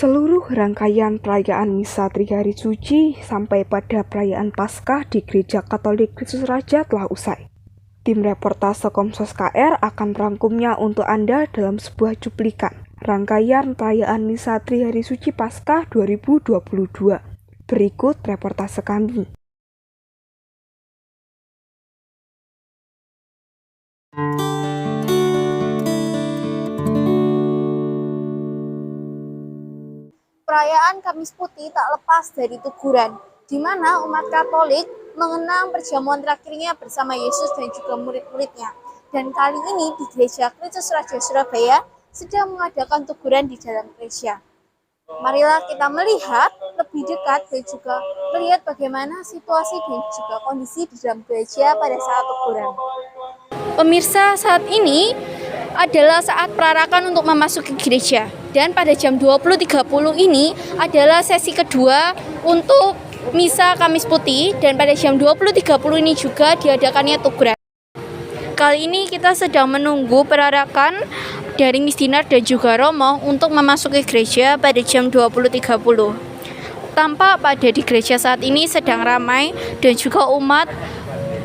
Seluruh rangkaian perayaan Misa Trihari Suci sampai pada perayaan Paskah di Gereja Katolik Kristus Raja telah usai. Tim reportase Komsos KR akan merangkumnya untuk Anda dalam sebuah cuplikan rangkaian perayaan Misa Trihari Suci Paskah 2022. Berikut reportase kami. Perayaan Kamis Putih tak lepas dari teguran, di mana umat Katolik mengenang perjamuan terakhirnya bersama Yesus dan juga murid-muridnya. Dan kali ini di Gereja Kristus Raja Surabaya sedang mengadakan teguran di dalam gereja. Marilah kita melihat lebih dekat dan juga melihat bagaimana situasi dan juga kondisi di dalam gereja pada saat teguran. Pemirsa, saat ini adalah saat perarakan untuk memasuki gereja. Dan pada jam 20.30 ini adalah sesi kedua untuk Misa Kamis Putih. Dan pada jam 20.30 ini juga diadakannya teguran. Kali ini kita sedang menunggu perarakan dari Misdinar dan juga Romo untuk memasuki gereja pada jam 20.30. Tampak pada di gereja saat ini sedang ramai dan juga umat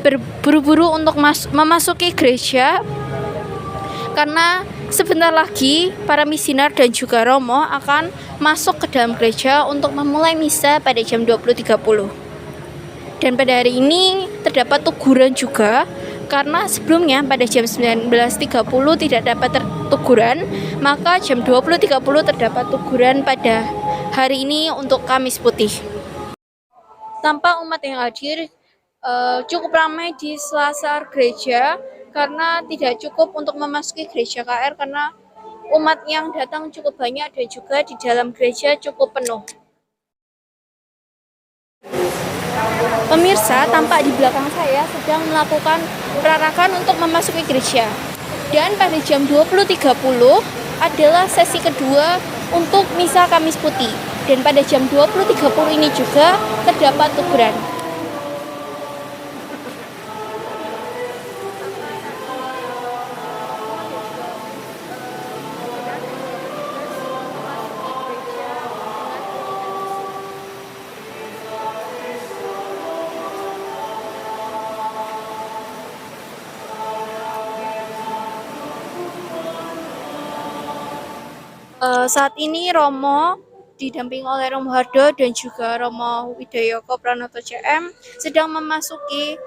berburu-buru untuk memasuki gereja, karena sebentar lagi para Misdinar dan juga Romo akan masuk ke dalam gereja untuk memulai misa pada jam 20.30. Dan pada hari ini terdapat teguran juga, karena sebelumnya pada jam 19.30 tidak dapat teguran, maka jam 20.30 terdapat teguran pada hari ini untuk Kamis Putih. Tampak umat yang hadir cukup ramai di selasar gereja, karena tidak cukup untuk memasuki gereja KR karena umat yang datang cukup banyak dan juga di dalam gereja cukup penuh. Pemirsa, tampak di belakang saya sedang melakukan perarakan untuk memasuki gereja. Dan pada jam 20.30 adalah sesi kedua untuk Misa Kamis Putih. Dan pada jam 20.30 ini juga terdapat teguran. Saat ini Romo didampingi oleh Romo Hardo dan juga Romo Widayoko Pranoto CM sedang memasuki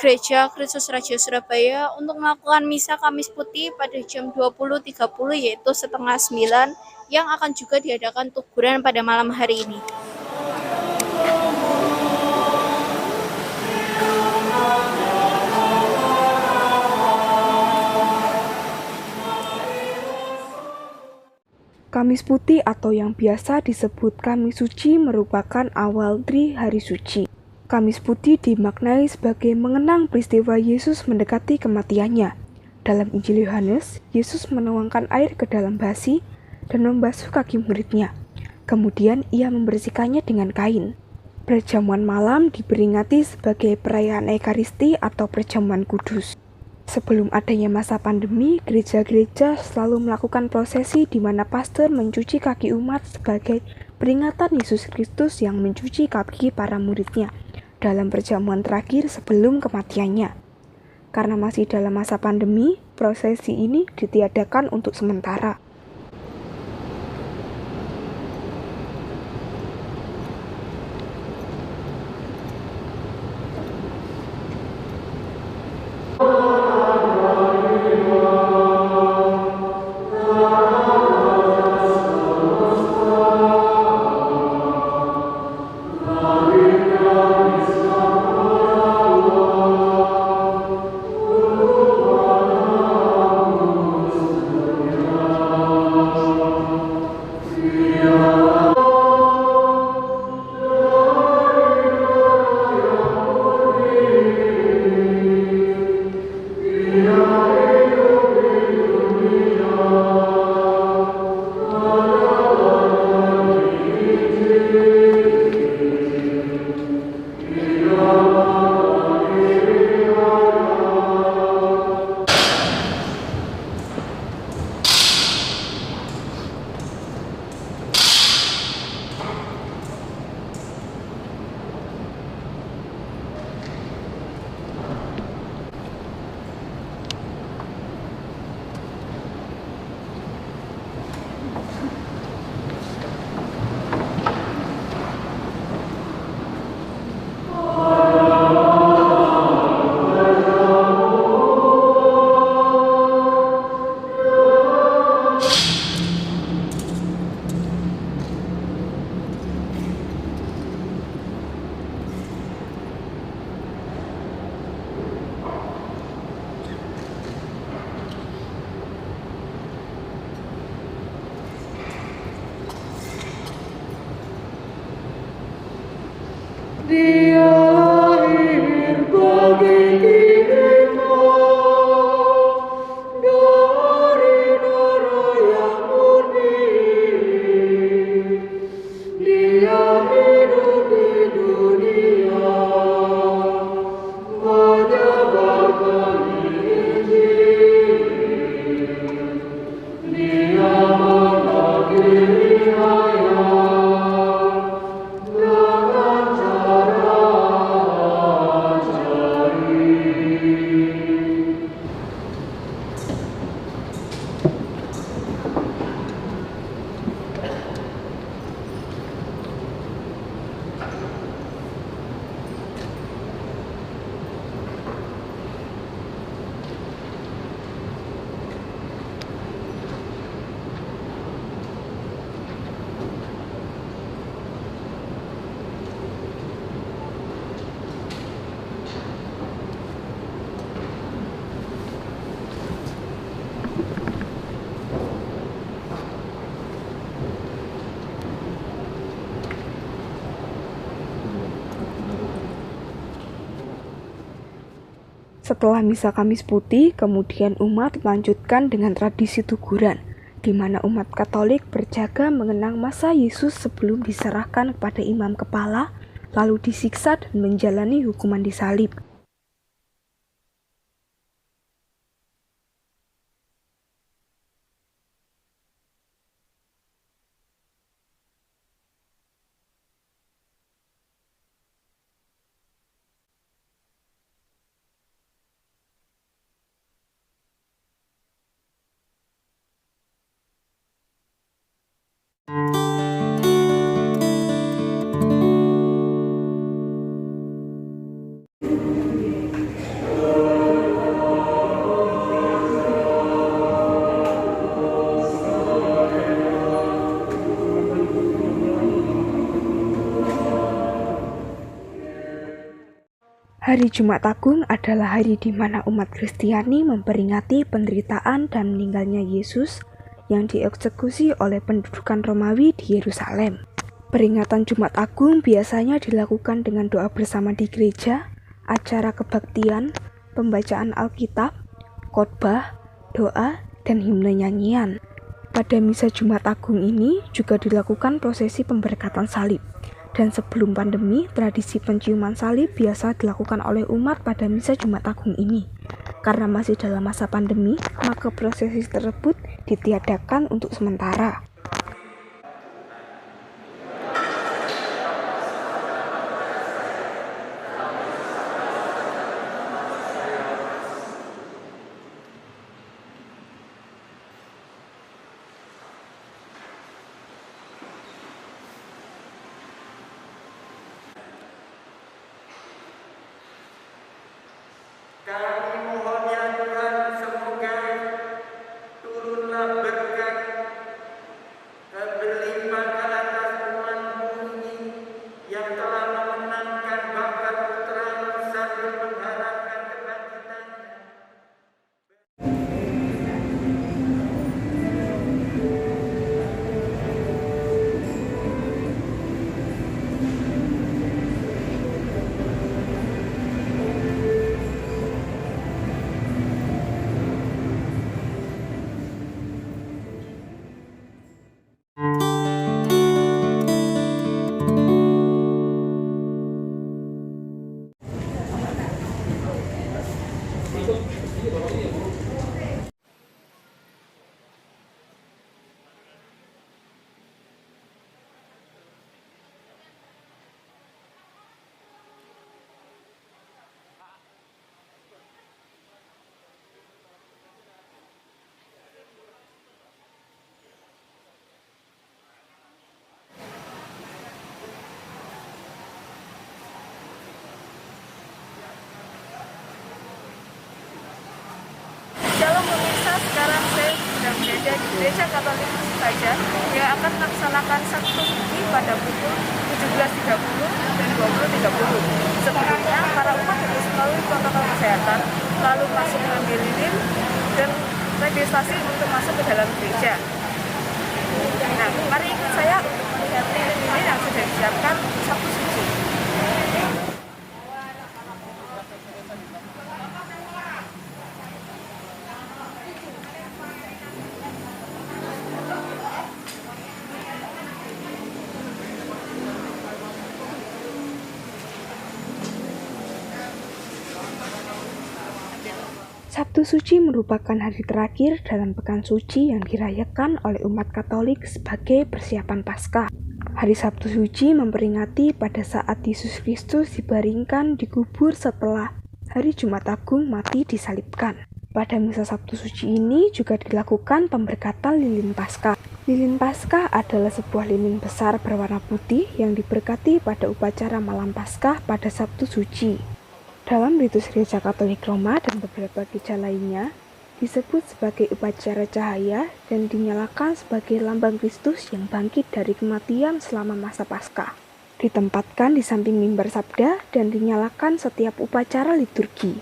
Gereja Kristus Raja Surabaya untuk melakukan Misa Kamis Putih pada jam 20.30, yaitu setengah 9, yang akan juga diadakan teguran pada malam hari ini. Kamis Putih atau yang biasa disebut Kamis Suci merupakan awal Trihari Suci. Kamis Putih dimaknai sebagai mengenang peristiwa Yesus mendekati kematiannya. Dalam Injil Yohanes, Yesus menuangkan air ke dalam basi dan membasuh kaki muridnya. Kemudian ia membersihkannya dengan kain. Perjamuan malam diperingati sebagai perayaan Ekaristi atau perjamuan kudus. Sebelum adanya masa pandemi, gereja-gereja selalu melakukan prosesi di mana pastor mencuci kaki umat sebagai peringatan Yesus Kristus yang mencuci kaki para muridnya dalam perjamuan terakhir sebelum kematiannya. Karena masih dalam masa pandemi, prosesi ini ditiadakan untuk sementara. Dia lahir bagi kita dari darah yang murni. Dia hidup di dunia menyebarkan Injil. Dia mengakhiri hayat dengan cara ajaib. Setelah misa Kamis Putih, kemudian umat melanjutkan dengan tradisi tuguran, di mana umat Katolik berjaga mengenang masa Yesus sebelum diserahkan kepada imam kepala, lalu disiksa dan menjalani hukuman disalib. Hari Jumat Agung adalah hari di mana umat Kristiani memperingati penderitaan dan meninggalnya Yesus yang dieksekusi oleh pendudukan Romawi di Yerusalem. Peringatan Jumat Agung biasanya dilakukan dengan doa bersama di gereja, acara kebaktian, pembacaan Alkitab, khotbah, doa, dan himne nyanyian. Pada misa Jumat Agung ini juga dilakukan prosesi pemberkatan salib. Dan sebelum pandemi, tradisi penciuman salib biasa dilakukan oleh umat pada misa Jumat Agung ini. Karena masih dalam masa pandemi, maka prosesi tersebut ditiadakan untuk sementara. Kami mohon ya Tuhan, semoga turunlah berkat dan berlimpah ke atas umat-Mu ini yang telah memenangkan bakat putra-Mu sambil mengharapkan kebangkitannya. Shalom pemirsa, sekarang saya sedang berada di Gereja Katolik saja yang akan melaksanakan Sabtu Suci pada pukul 17.30 dan 20.30. Sebelumnya, para umat harus melalui protokol kesehatan, lalu masuk mengambil lilin dan registrasi untuk masuk ke dalam gereja. Nah, mari ikut saya untuk melihat lilin yang sudah disiapkan Sabtu Suci. Sabtu Suci merupakan hari terakhir dalam pekan suci yang dirayakan oleh umat Katolik sebagai persiapan Paskah. Hari Sabtu Suci memperingati pada saat Yesus Kristus dibaringkan dikubur setelah hari Jumat Agung mati disalibkan. Pada misa Sabtu Suci ini juga dilakukan pemberkatan lilin Paskah. Lilin Paskah adalah sebuah lilin besar berwarna putih yang diberkati pada upacara malam Paskah pada Sabtu Suci. Dalam ritus Gereja Katolik Roma dan beberapa gereja lainnya, disebut sebagai upacara cahaya dan dinyalakan sebagai lambang Kristus yang bangkit dari kematian selama masa Paskah. Ditempatkan di samping mimbar sabda dan dinyalakan setiap upacara liturgi.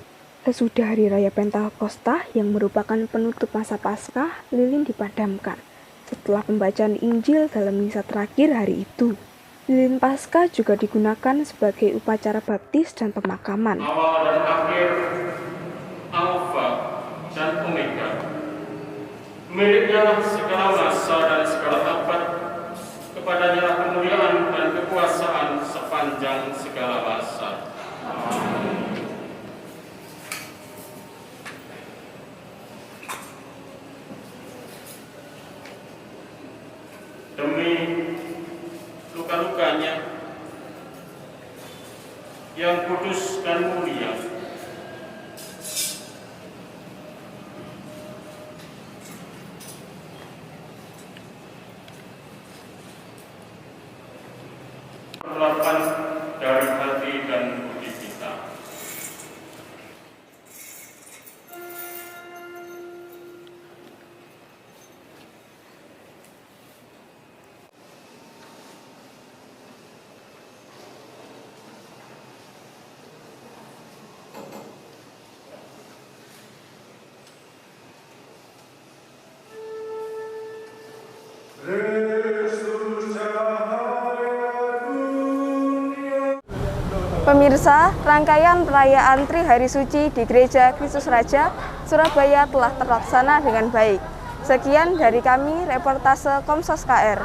Sesudah Hari Raya Pentakosta yang merupakan penutup masa Paskah, lilin dipadamkan setelah pembacaan Injil dalam misa terakhir hari itu. Lilin Paskah juga digunakan sebagai upacara baptis dan pemakaman. Awal dan akhir, Alfa dan Omega. Miliknya lah segala masa dan segala abad, kepadanya lah kemuliaan dan kekuasaan sepanjang segala masa. Amin. Demi luka-lukanya yang kudus dan mulia, perlapan dari hati dan budi kita. Pemirsa, rangkaian perayaan Trihari Suci di Gereja Kristus Raja, Surabaya telah terlaksana dengan baik. Sekian dari kami, reportase Komsos KR.